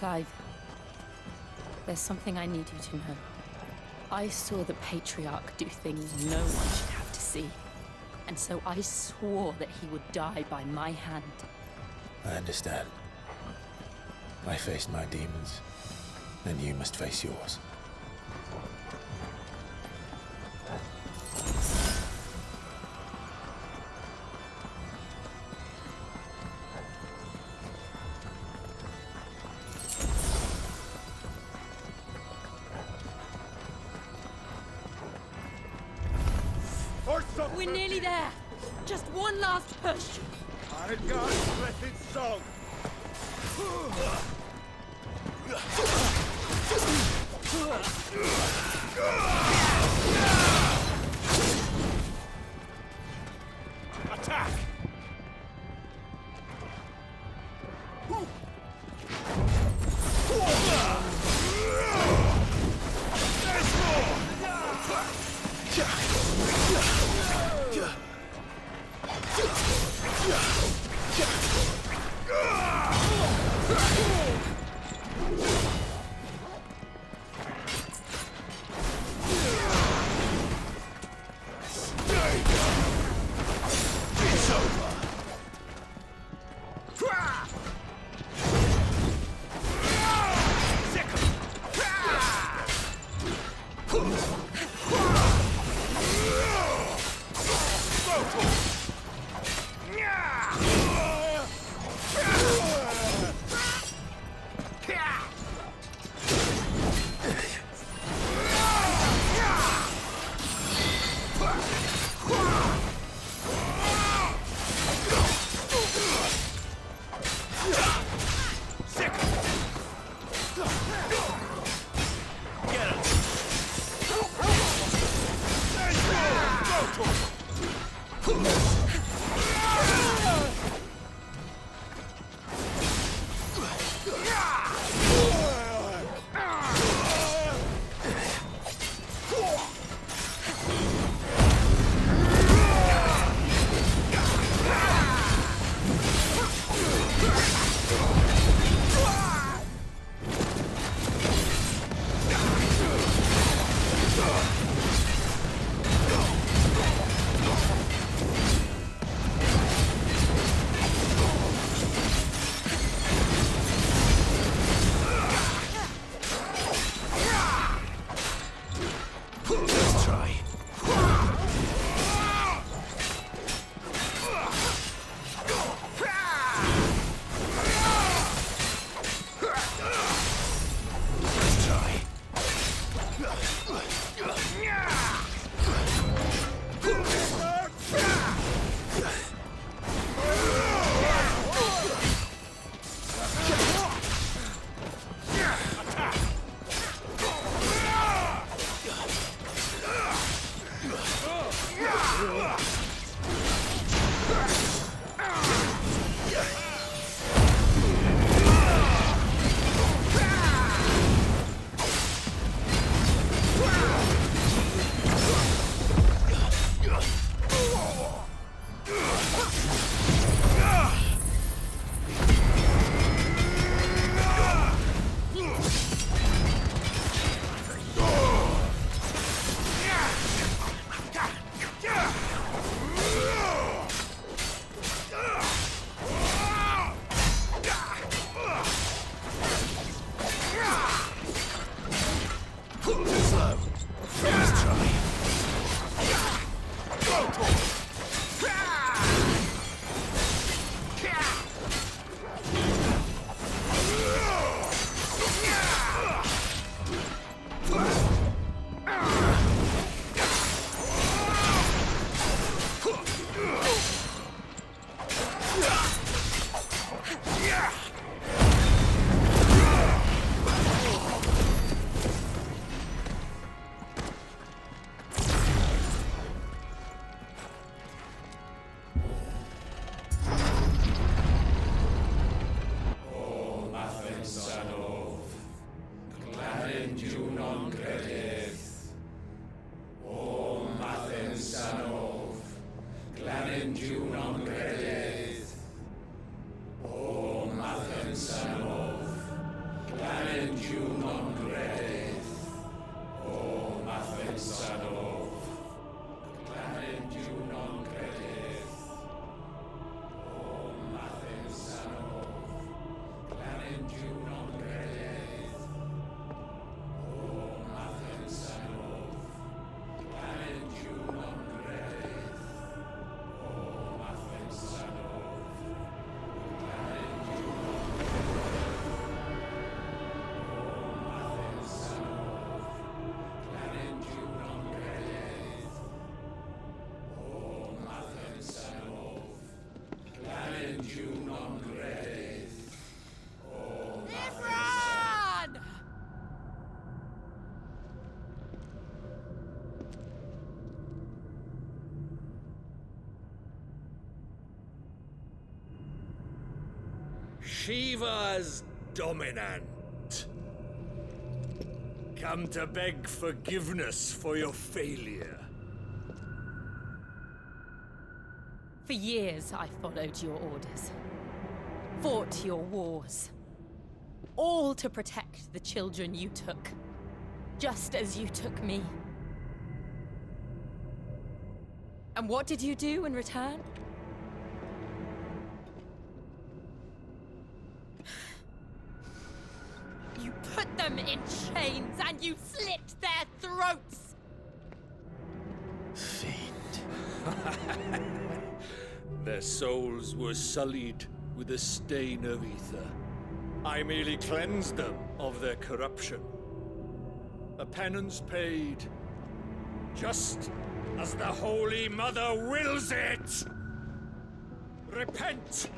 Clive, there's something I need you to know. I saw the Patriarch do things no one should have to see. And so I swore that he would die by my hand. I understand. I faced my demons, and you must face yours. We're nearly there! Just one last push! Our God's blessed song! Attack! Shiva's dominant. Come to beg forgiveness for your failure. For years, I followed your orders. Fought your wars. All to protect the children you took. Just as you took me. And what did you do in return? You put them in chains and you slit their throats! Fiend. Their souls were sullied with a stain of ether. I merely cleansed them of their corruption. A penance paid, just as the Holy Mother wills it! Repent,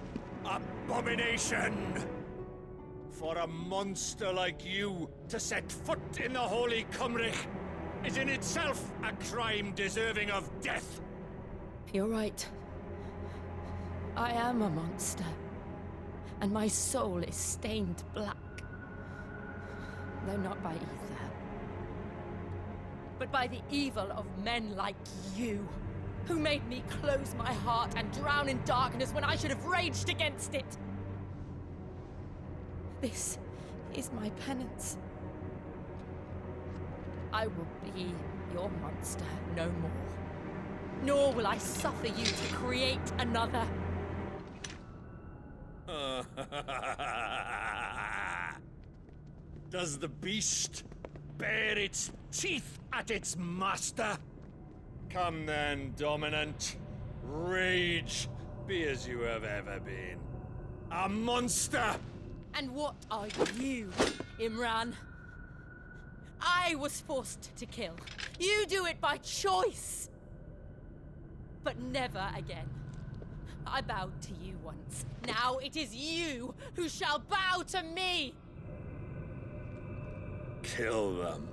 abomination! For a monster like you to set foot in the Holy Cymric is in itself a crime deserving of death. You're right. I am a monster. And my soul is stained black. Though not by ether. But by the evil of men like you, who made me close my heart and drown in darkness when I should have raged against it. This is my penance. I will be your monster no more. Nor will I suffer you to create another. Does the beast bare its teeth at its master? Come then, dominant. Rage, be as you have ever been. A monster! And what are you, Imran? I was forced to kill. You do it by choice. But never again. I bowed to you once. Now it is you who shall bow to me! Kill them.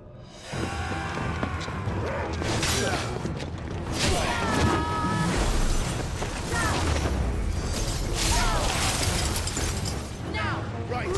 Now! Right!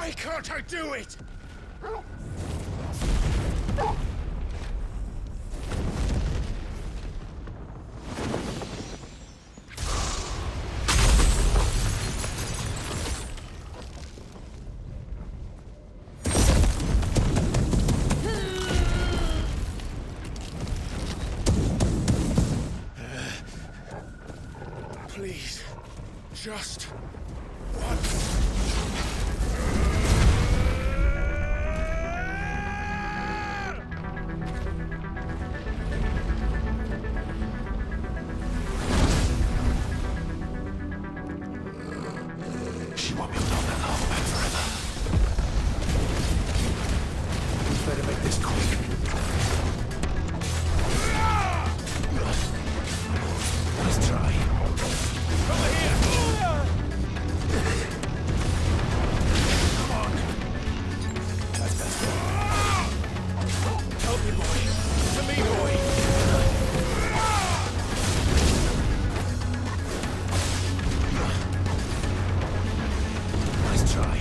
Why can't I do it? Please, just once. She won't be able to hold that lava back forever. We better make this quick. Let's try. Over here! Come on! That's better. Help me, boy! To me, boy! Nice try.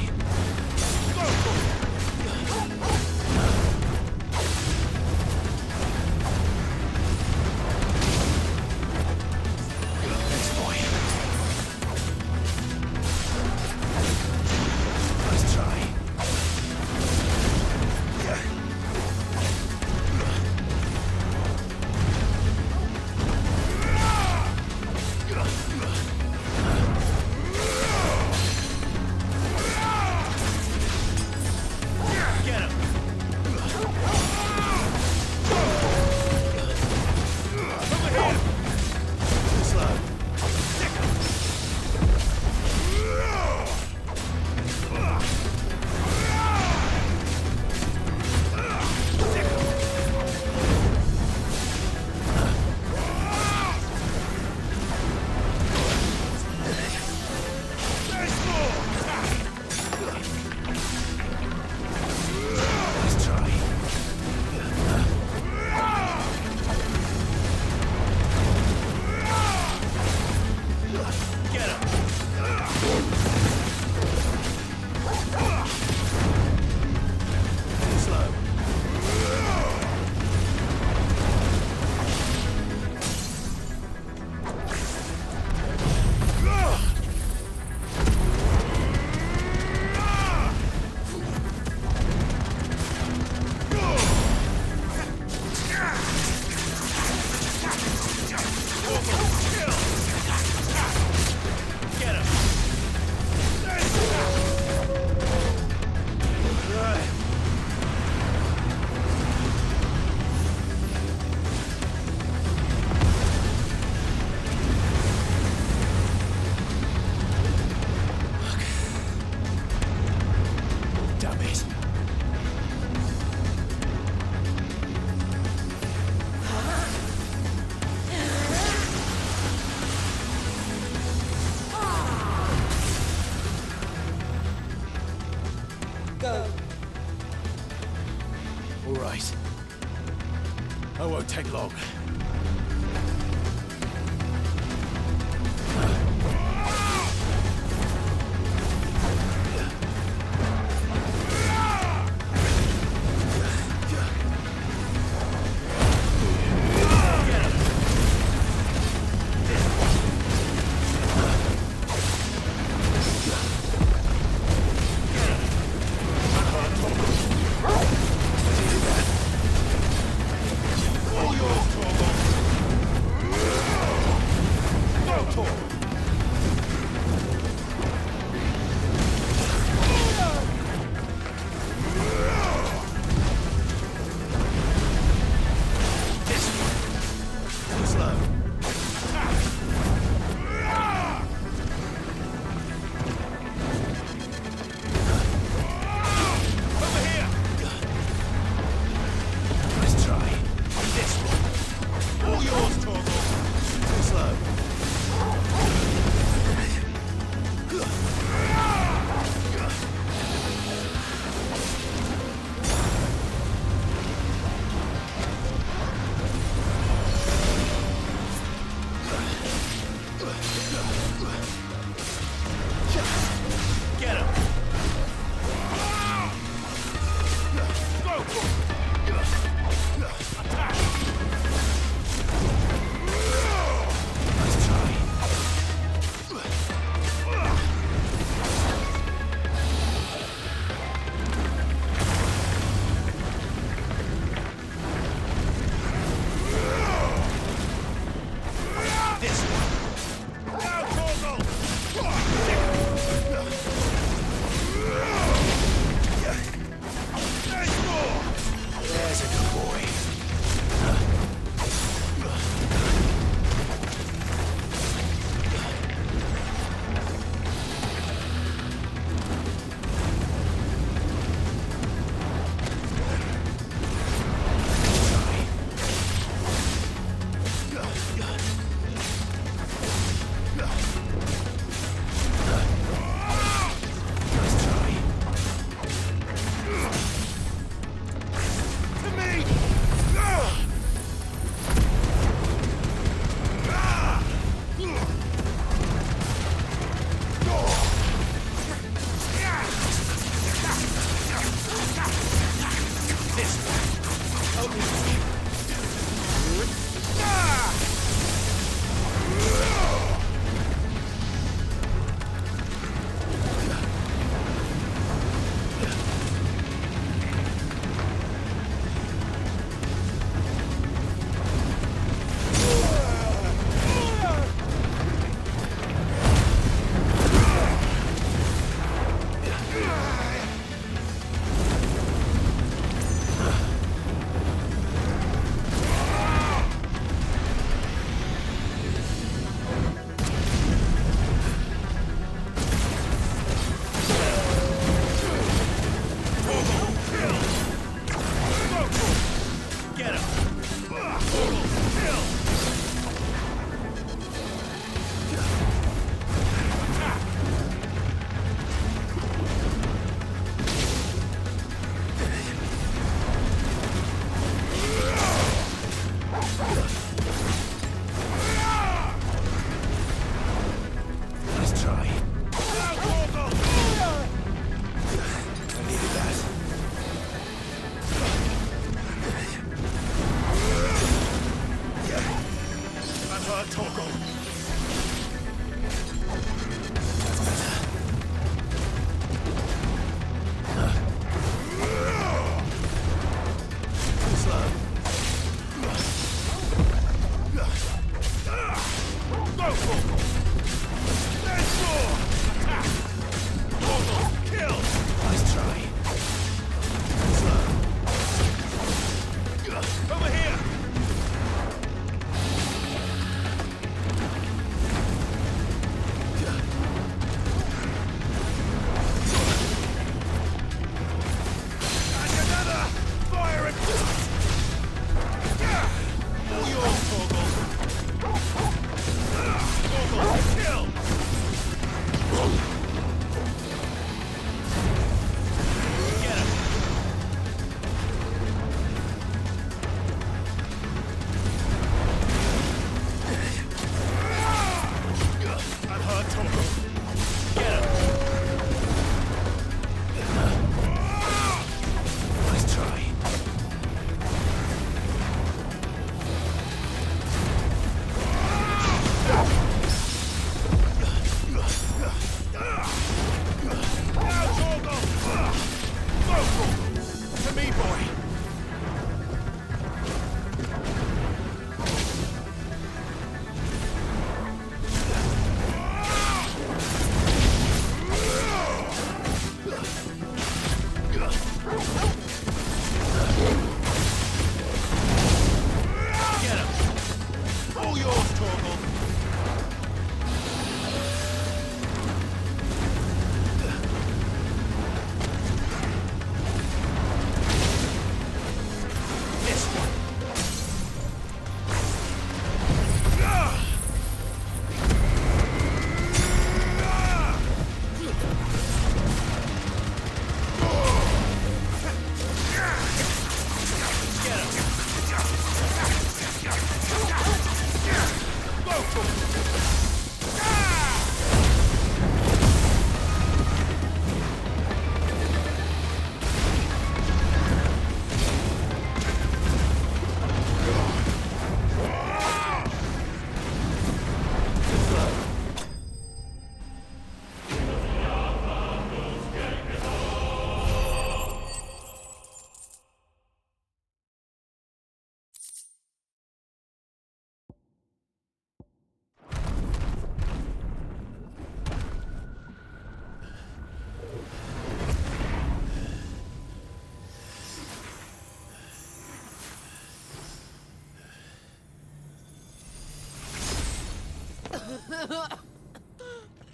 Thanks, boy. Nice try. Get him! Over here! Slow. Nice try. Get him! Slow. Get him! Damn it. Go. All right. I won't take long. All yours, Torvald.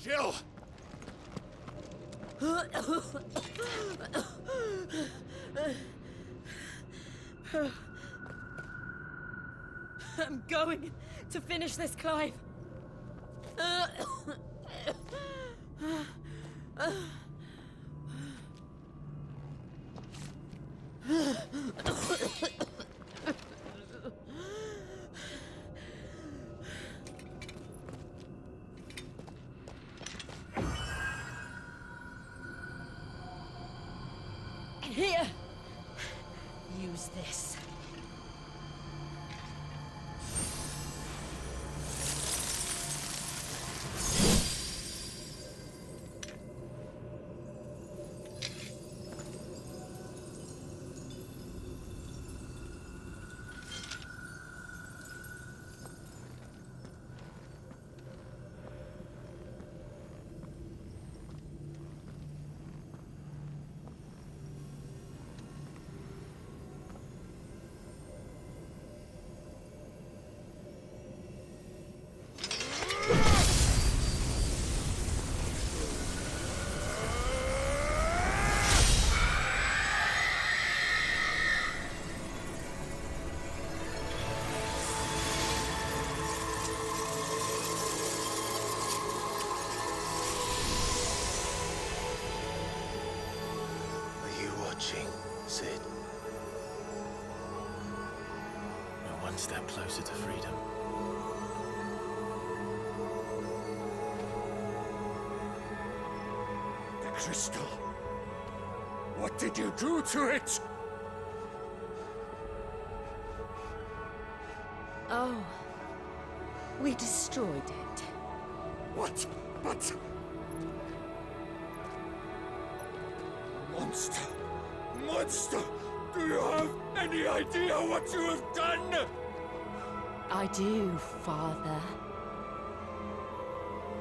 Jill! I'm going to finish this, Clive. Here! Use this. Sid. We're one step closer to freedom. The crystal. What did you do to it? Oh. We destroyed it. What? But... Monster! Monster! Do you have any idea what you have done? I do, Father.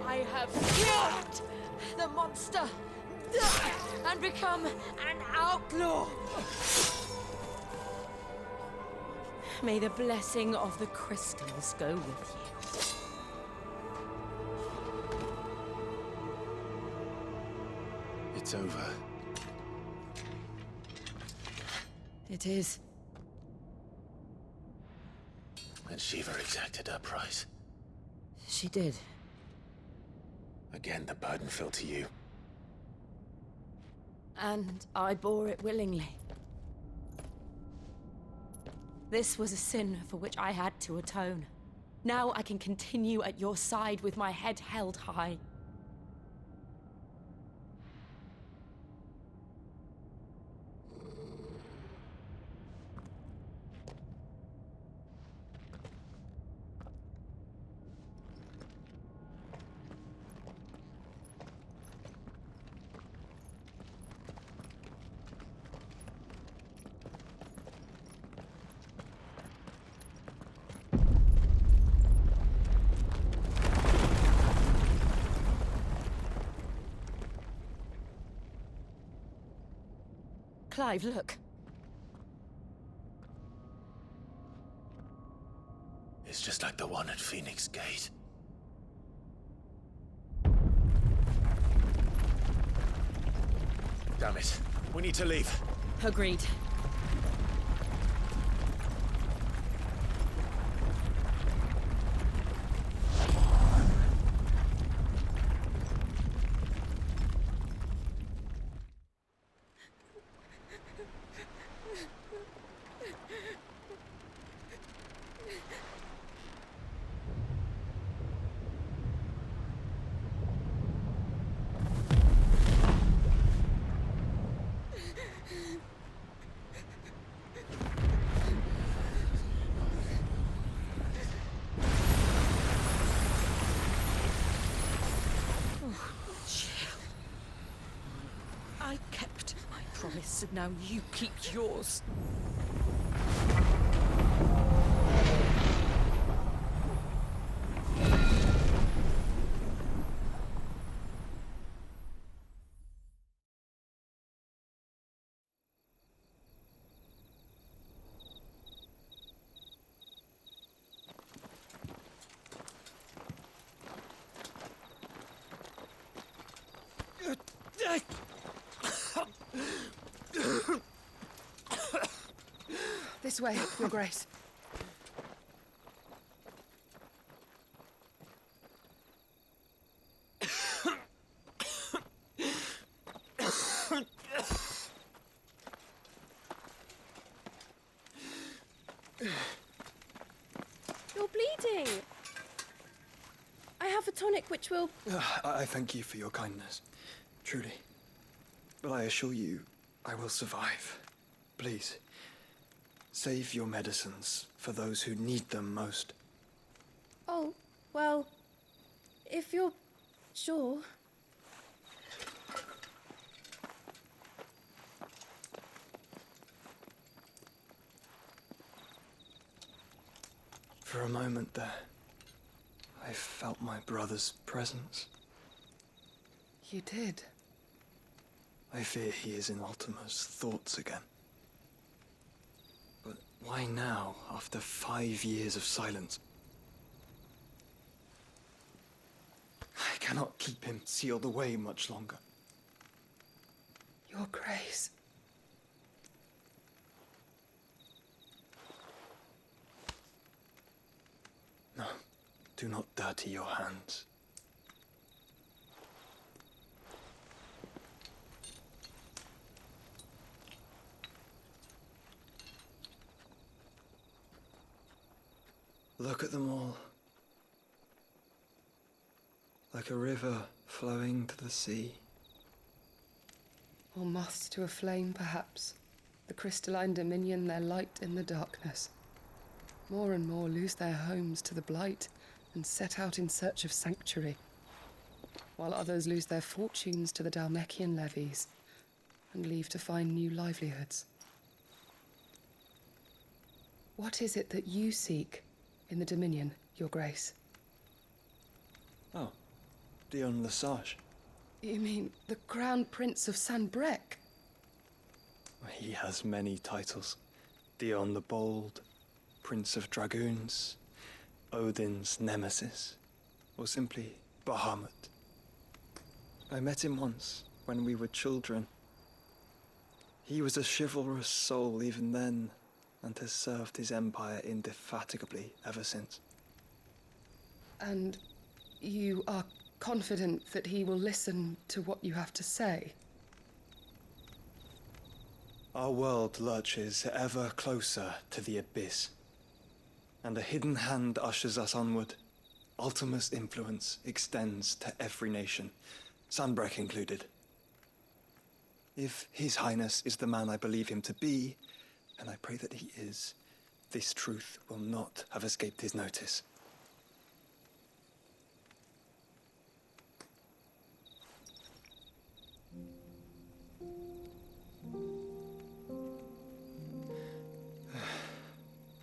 I have killed the monster and become an outlaw. May the blessing of the crystals go with you. It's over. It is. And Shiva exacted her price. She did. Again, the burden fell to you. And I bore it willingly. This was a sin for which I had to atone. Now I can continue at your side with my head held high. Clive, look. It's just like the one at Phoenix Gate. Damn it. We need to leave. Agreed. I kept my promise, and now you keep yours. This way, Your Grace. You're bleeding. I have a tonic which will... I thank you for your kindness, truly. But I assure you, I will survive. Please, save your medicines for those who need them most. Oh, well, if you're sure... For a moment there, I felt my brother's presence. You did. I fear he is in Ultima's thoughts again. But why now, after 5 years of silence? I cannot keep him sealed away much longer. Your Grace. No, do not dirty your hands. Look at them all. Like a river flowing to the sea. Or moths to a flame, perhaps. The crystalline dominion their light in the darkness. More and more lose their homes to the blight and set out in search of sanctuary, while others lose their fortunes to the Dhalmekian levies and leave to find new livelihoods. What is it that you seek in the Dominion, Your Grace? Oh, Dion Lesage. You mean the Crown Prince of Sanbrec? He has many titles. Dion the Bold, Prince of Dragoons, Odin's Nemesis, or simply Bahamut. I met him once, when we were children. He was a chivalrous soul even then, and has served his empire indefatigably ever since. And you are confident that he will listen to what you have to say? Our world lurches ever closer to the abyss, and a hidden hand ushers us onward. Ultima's influence extends to every nation, Sanbrec included. If His Highness is the man I believe him to be, and I pray that he is, this truth will not have escaped his notice.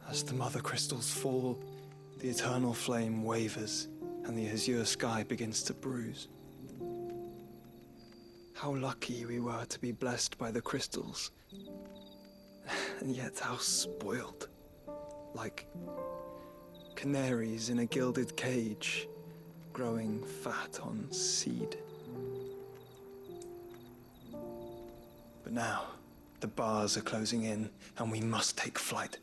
As the mother crystals fall, the eternal flame wavers, and the azure sky begins to bruise. How lucky we were to be blessed by the crystals, and yet how spoiled. Like canaries in a gilded cage, growing fat on seed. But now, the bars are closing in, and we must take flight.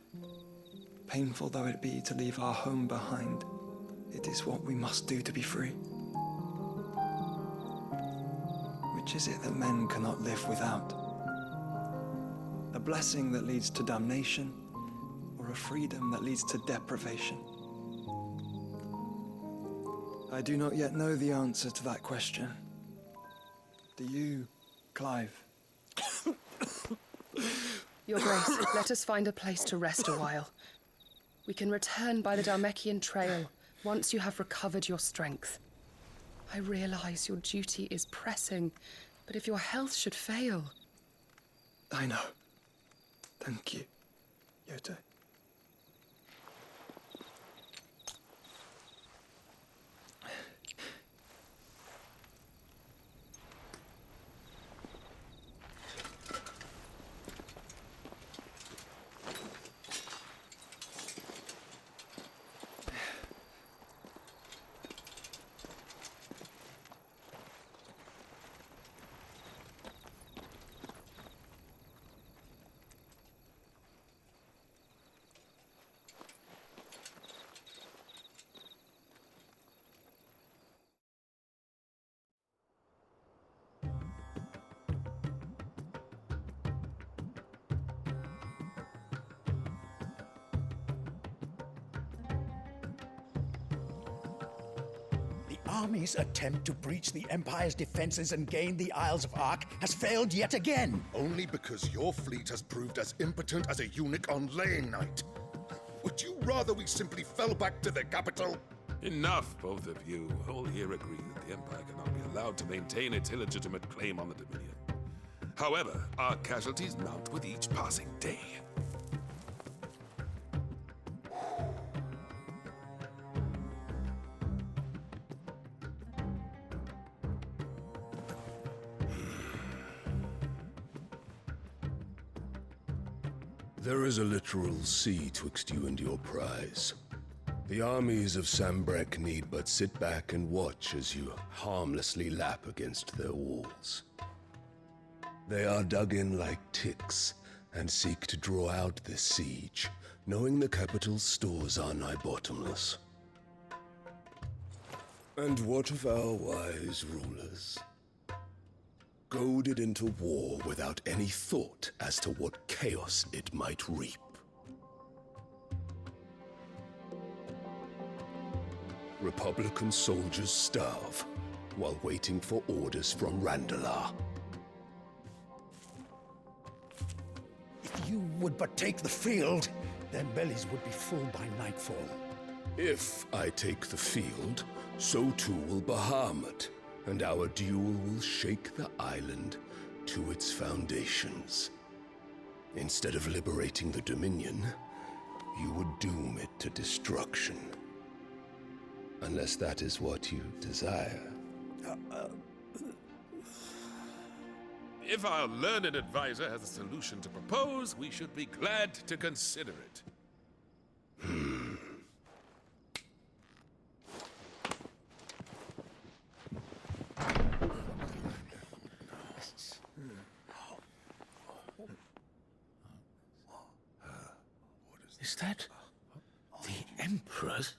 Painful though it be to leave our home behind, it is what we must do to be free. Which is it that men cannot live without? A blessing that leads to damnation, or a freedom that leads to deprivation? I do not yet know the answer to that question. Do you, Clive? Your Grace, let us find a place to rest a while. We can return by the Dhalmekian trail once you have recovered your strength. I realize your duty is pressing, but if your health should fail... I know. Thank you, Yote. army's attempt to breach the Empire's defenses and gain the Isles of Ark has failed yet again. Only because your fleet has proved as impotent as a eunuch on laying night. Would you rather we simply fell back to the capital? Enough, both of you. All here agree that the Empire cannot be allowed to maintain its illegitimate claim on the Dominion. However, our casualties mount with each passing day. There is a literal sea twixt you and your prize. The armies of Sambrek need but sit back and watch as you harmlessly lap against their walls. They are dug in like ticks and seek to draw out this siege, knowing the capital's stores are nigh bottomless. And what of our wise rulers? Goaded into war without any thought as to what chaos it might reap. Republican soldiers starve while waiting for orders from Randalar. If you would but take the field, their bellies would be full by nightfall. If I take the field, so too will Bahamut, and our duel will shake the island to its foundations. Instead of liberating the Dominion, you would doom it to destruction. Unless that is what you desire. If our learned advisor has a solution to propose, we should be glad to consider it. Is that the Emperor's?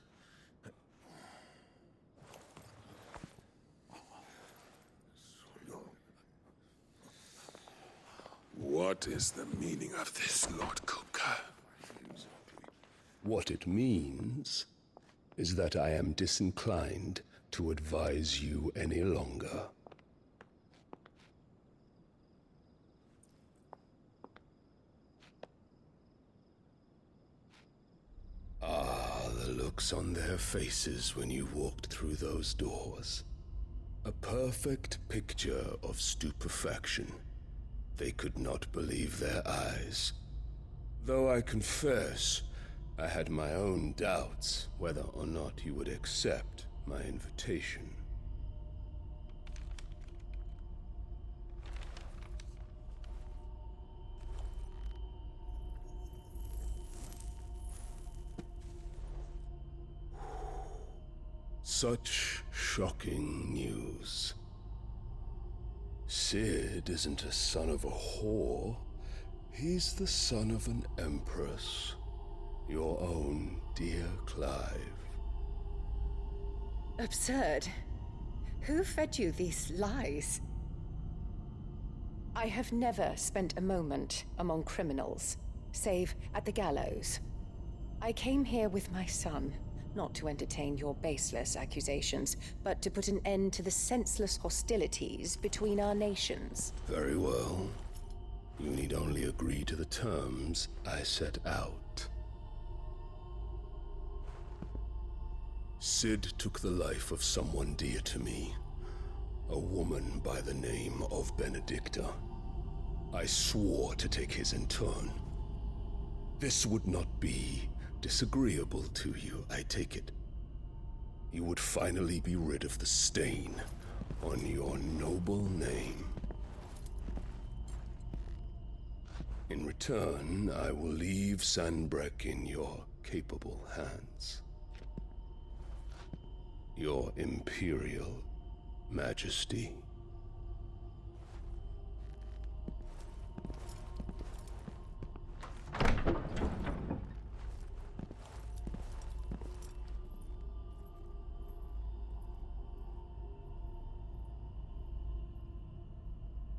What is the meaning of this, Lord Kupka? What it means is that I am disinclined to advise you any longer. Ah, the looks on their faces when you walked through those doors. A perfect picture of stupefaction. They could not believe their eyes. Though I confess, I had my own doubts whether or not you would accept my invitation. Such shocking news. Sid isn't a son of a whore. He's the son of an empress. Your own dear Clive. Absurd. Who fed you these lies? I have never spent a moment among criminals, save at the gallows. I came here with my son, not to entertain your baseless accusations, but to put an end to the senseless hostilities between our nations. Very well. You need only agree to the terms I set out. Sid took the life of someone dear to me, a woman by the name of Benedicta. I swore to take his in turn. This would not be disagreeable to you, I take it. You would finally be rid of the stain on your noble name. In return, I will leave Sanbreque in your capable hands. Your Imperial Majesty.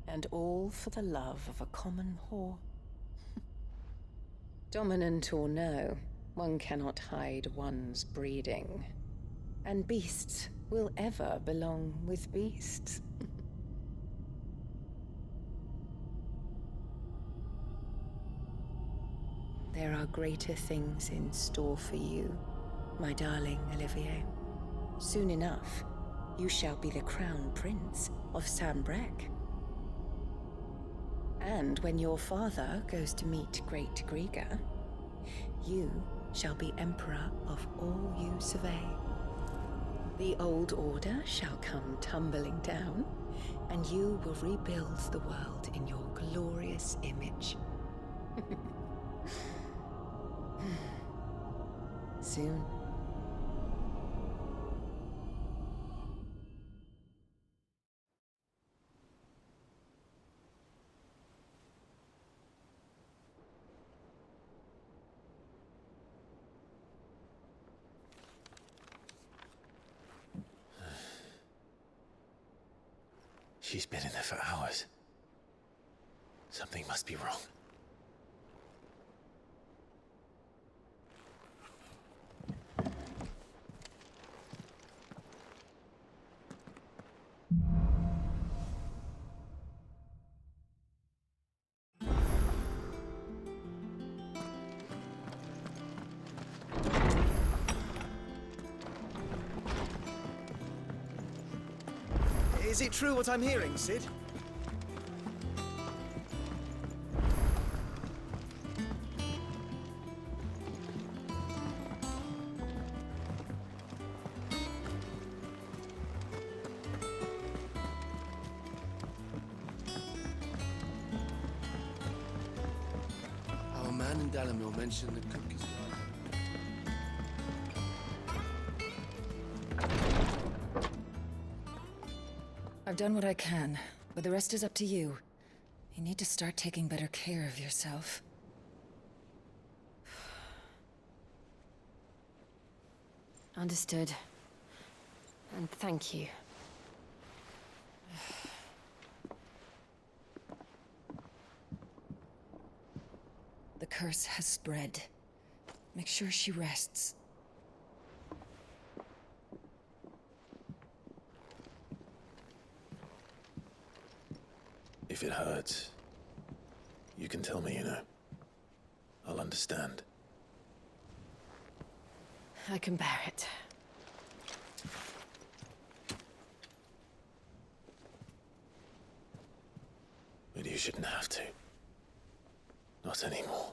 And all for the love of a common whore. Dominant or no, one cannot hide one's breeding. And beasts will ever belong with beasts. There are greater things in store for you, my darling Olivier. Soon enough, you shall be the crown prince of Sambrec. And when your father goes to meet Great Grieger, you shall be emperor of all you survey. The old order shall come tumbling down, and you will rebuild the world in your glorious image. Soon. She's been in there for hours. Something must be wrong. Is it true what I'm hearing, Cid? Our man in Dalamil mentioned the cook is gone. I've done what I can, but the rest is up to you. You need to start taking better care of yourself. Understood. And thank you. The curse has spread. Make sure she rests. If it hurts, you can tell me, you know. I'll understand. I can bear it. But you shouldn't have to. Not anymore.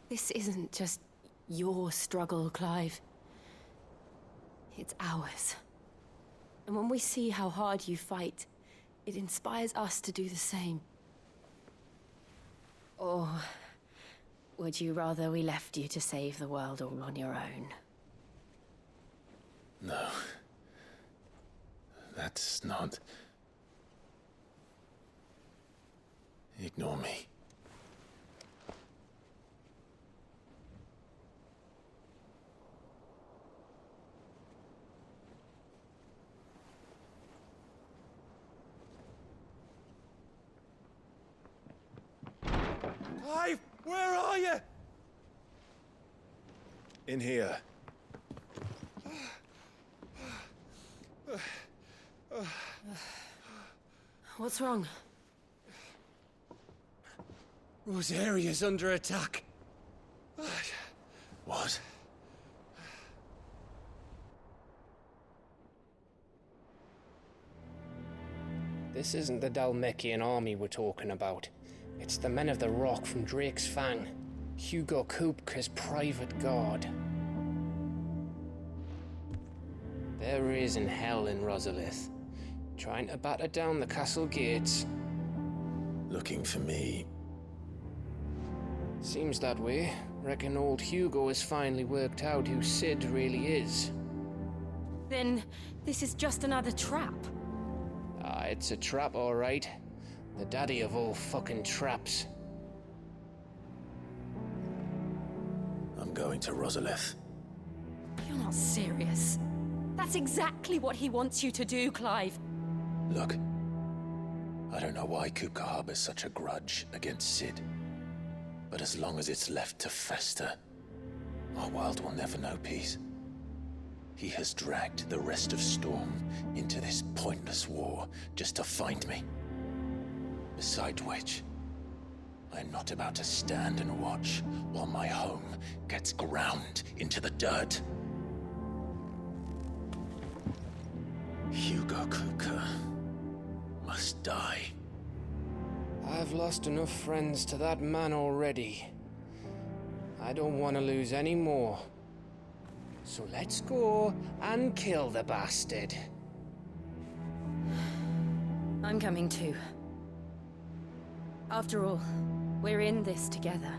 This isn't just your struggle, Clive. It's ours. And when we see how hard you fight, it inspires us to do the same. Or would you rather we left you to save the world all on your own? No. That's not... Ignore me. Clive, where are you? In here. What's wrong? Rosaria's under attack. What? This isn't the Dalmekian army we're talking about. It's the men of the Rock from Drake's Fang. Hugo Kupka's private guard. There is in hell in Rosalith, trying to batter down the castle gates. Looking for me? Seems that way. Reckon old Hugo has finally worked out who Cid really is. Then this is just another trap. Ah, it's a trap, all right. The daddy of all fucking traps. I'm going to Rosalith. You're not serious. That's exactly what he wants you to do, Clive. Look, I don't know why Kupka harbors such a grudge against Cid. But as long as it's left to fester, our world will never know peace. He has dragged the rest of Storm into this pointless war just to find me. Besides which, I am not about to stand and watch while my home gets ground into the dirt. Hugo Kupka must die. I've lost enough friends to that man already. I don't want to lose any more. So let's go and kill the bastard. I'm coming too. After all, we're in this together.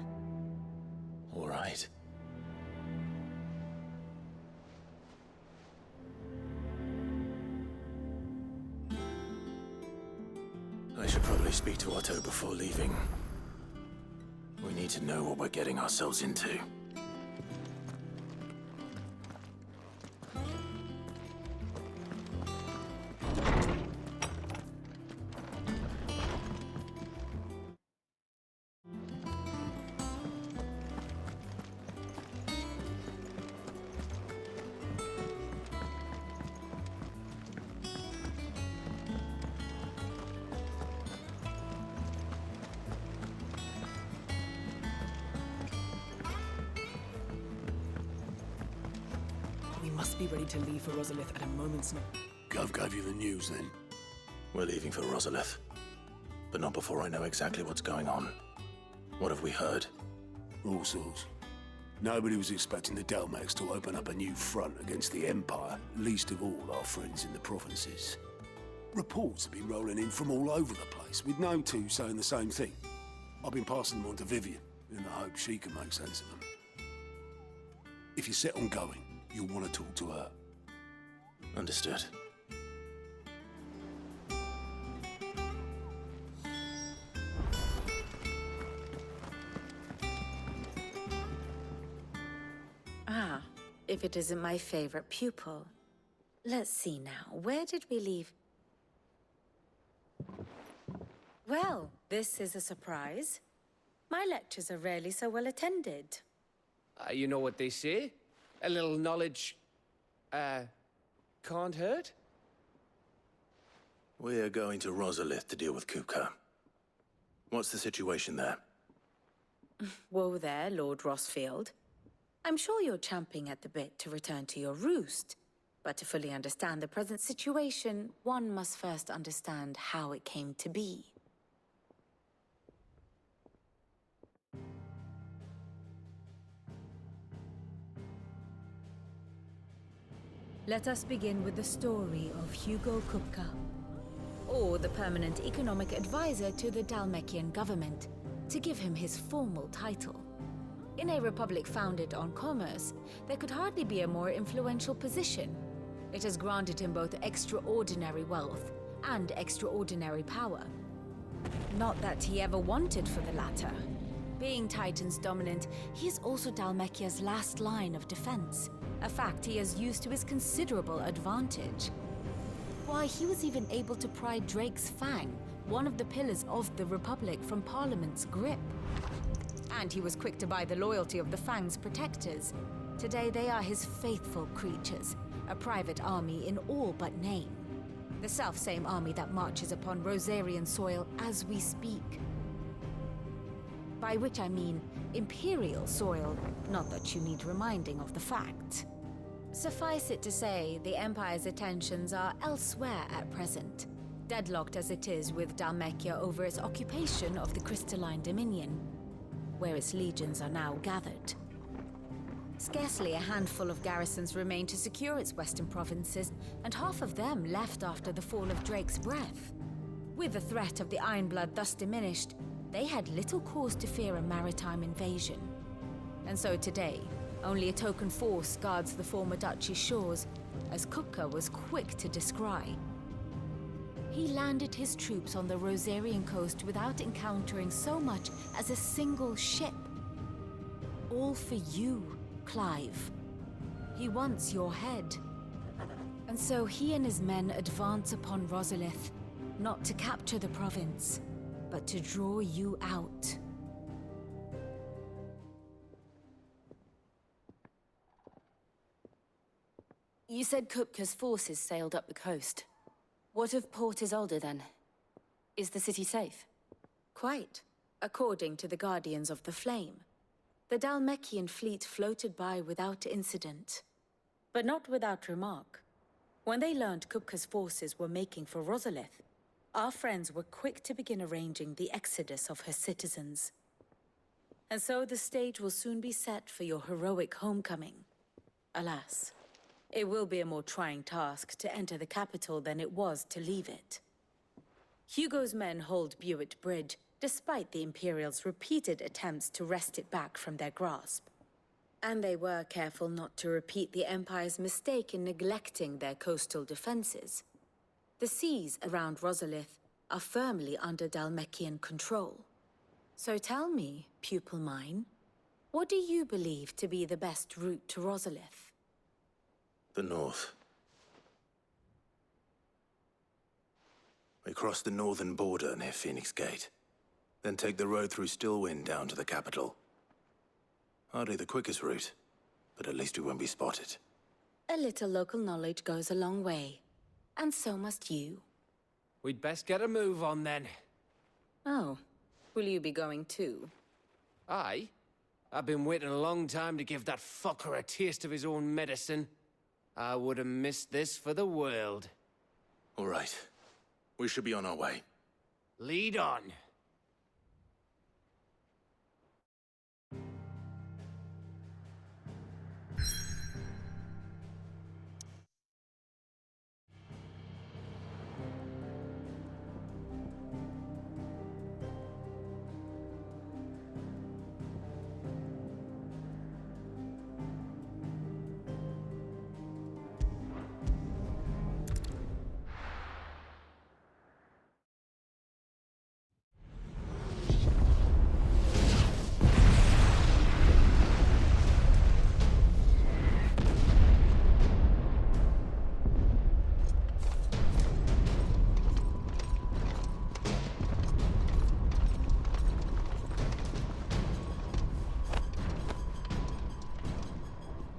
All right. I should probably speak to Otto before leaving. We need to know what we're getting ourselves into. We must be ready to leave for Rosalith at a moment's notice. Gov gave you the news then? We're leaving for Rosalith, but not before I know exactly what's going on. What have we heard? All sorts. Nobody was expecting the Dalmex to open up a new front against the Empire, least of all our friends in the provinces. Reports have been rolling in from all over the place, with no two saying the same thing. I've been passing them on to Vivian, in the hope she can make sense of them. If you're set on going, you'll want to talk to her. Understood. Ah, if it isn't my favorite pupil. Let's see now, where did we leave? Well, this is a surprise. My lectures are rarely so well attended. You know what they say? A little knowledge, can't hurt? We're going to Rosalith to deal with Kupka. What's the situation there? Whoa there, Lord Rossfield. I'm sure you're champing at the bit to return to your roost. But to fully understand the present situation, one must first understand how it came to be. Let us begin with the story of Hugo Kupka, or the permanent economic advisor to the Dalmekian government, to give him his formal title. In a republic founded on commerce, there could hardly be a more influential position. It has granted him both extraordinary wealth and extraordinary power. Not that he ever wanted for the latter. Being Titan's dominant, he is also Dalmekia's last line of defense, a fact he has used to his considerable advantage. Why, he was even able to pry Drake's Fang, one of the pillars of the Republic, from Parliament's grip. And he was quick to buy the loyalty of the Fang's protectors. Today they are his faithful creatures, a private army in all but name. The self-same army that marches upon Rosarian soil as we speak. By which I mean Imperial soil, not that you need reminding of the fact. Suffice it to say, the Empire's attentions are elsewhere at present, deadlocked as it is with Dalmekia over its occupation of the Crystalline Dominion, where its legions are now gathered. Scarcely a handful of garrisons remain to secure its western provinces, and half of them left after the fall of Drake's Breath. With the threat of the Ironblood thus diminished, they had little cause to fear a maritime invasion. And so today, only a token force guards the former duchy's shores, as Kupka was quick to descry. He landed his troops on the Rosarian coast without encountering so much as a single ship. All for you, Clive. He wants your head. And so he and his men advance upon Rosalith, not to capture the province, but to draw you out. You said Kupka's forces sailed up the coast. What of Port Isolde, then? Is the city safe? Quite, according to the Guardians of the Flame. The Dhalmekian fleet floated by without incident. But not without remark. When they learned Kupka's forces were making for Rosalith, our friends were quick to begin arranging the exodus of her citizens. And so the stage will soon be set for your heroic homecoming. Alas, it will be a more trying task to enter the capital than it was to leave it. Hugo's men hold Buet Bridge, despite the Imperials' repeated attempts to wrest it back from their grasp. And they were careful not to repeat the Empire's mistake in neglecting their coastal defenses. The seas around Rosalith are firmly under Dhalmekian control. So tell me, pupil mine, what do you believe to be the best route to Rosalith? The north. We cross the northern border near Phoenix Gate. Then take the road through Stillwind down to the capital. Hardly the quickest route, but at least we won't be spotted. A little local knowledge goes a long way. And so must you. We'd best get a move on then. Oh, will you be going too? Aye. I've been waiting a long time to give that fucker a taste of his own medicine. I would have missed this for the world. All right. We should be on our way. Lead on.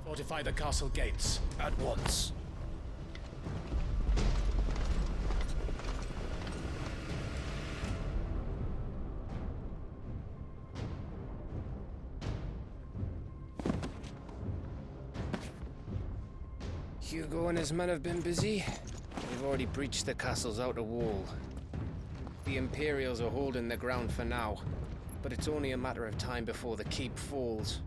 Fortify the castle gates at once. Hugo and his men have been busy. They've already breached the castle's outer wall. The Imperials are holding the ground for now, but it's only a matter of time before the keep falls.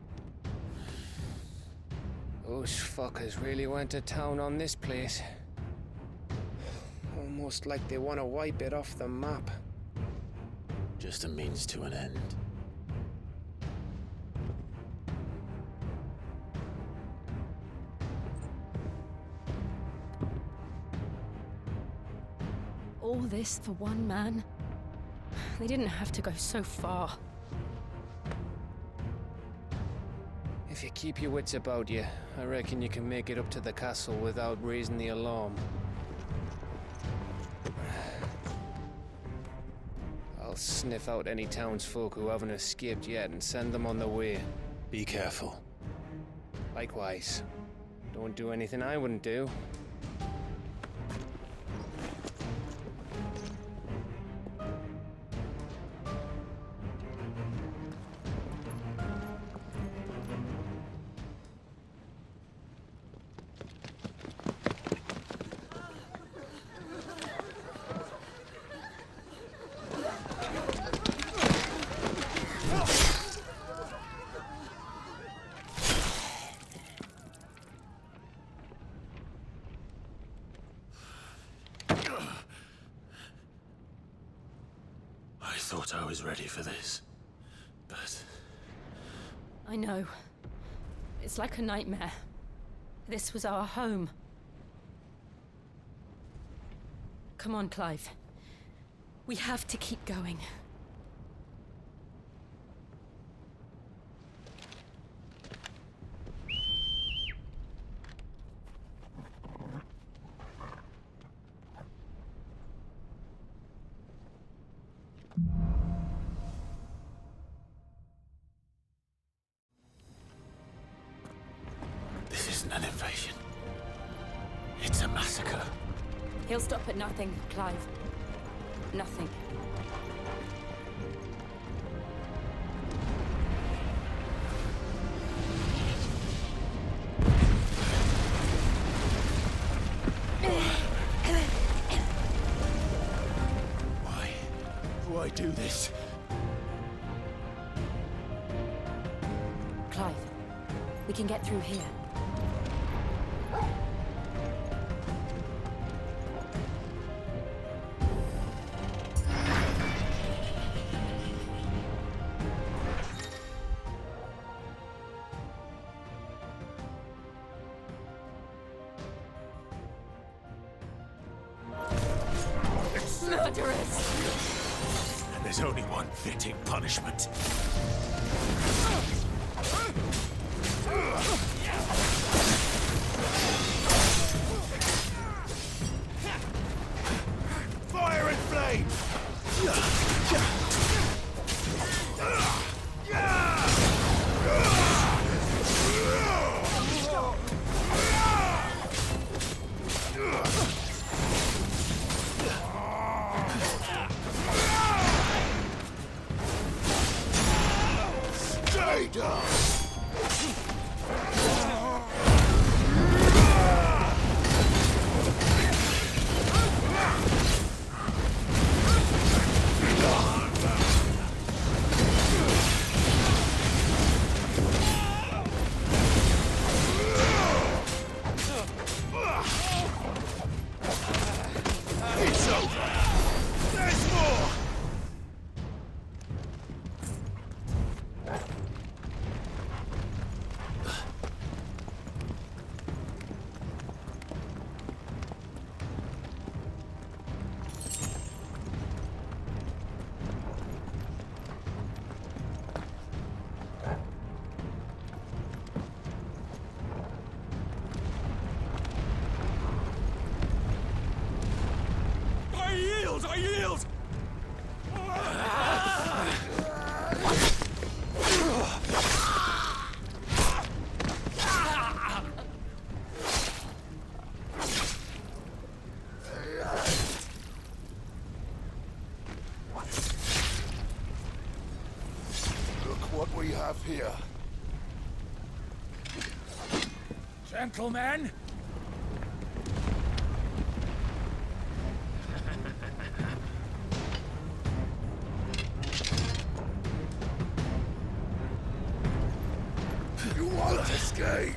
Those fuckers really went to town on this place. Almost like they want to wipe it off the map. Just a means to an end. All this for one man? They didn't have to go so far. If you keep your wits about you, I reckon you can make it up to the castle without raising the alarm. I'll sniff out any townsfolk who haven't escaped yet and send them on their way. Be careful. Likewise. Don't do anything I wouldn't do. I thought I was ready for this, but... I know. It's like a nightmare. This was our home. Come on, Clive. We have to keep going. This isn't an invasion. He'll stop at nothing, Clive. Nothing. Why do this? Clive, we can get through here. Murderers! And there's only one fitting punishment. Fire and flame! Stay down! It's over! There's more! I yield! I yield! Look what we have here. Gentlemen! You won't escape!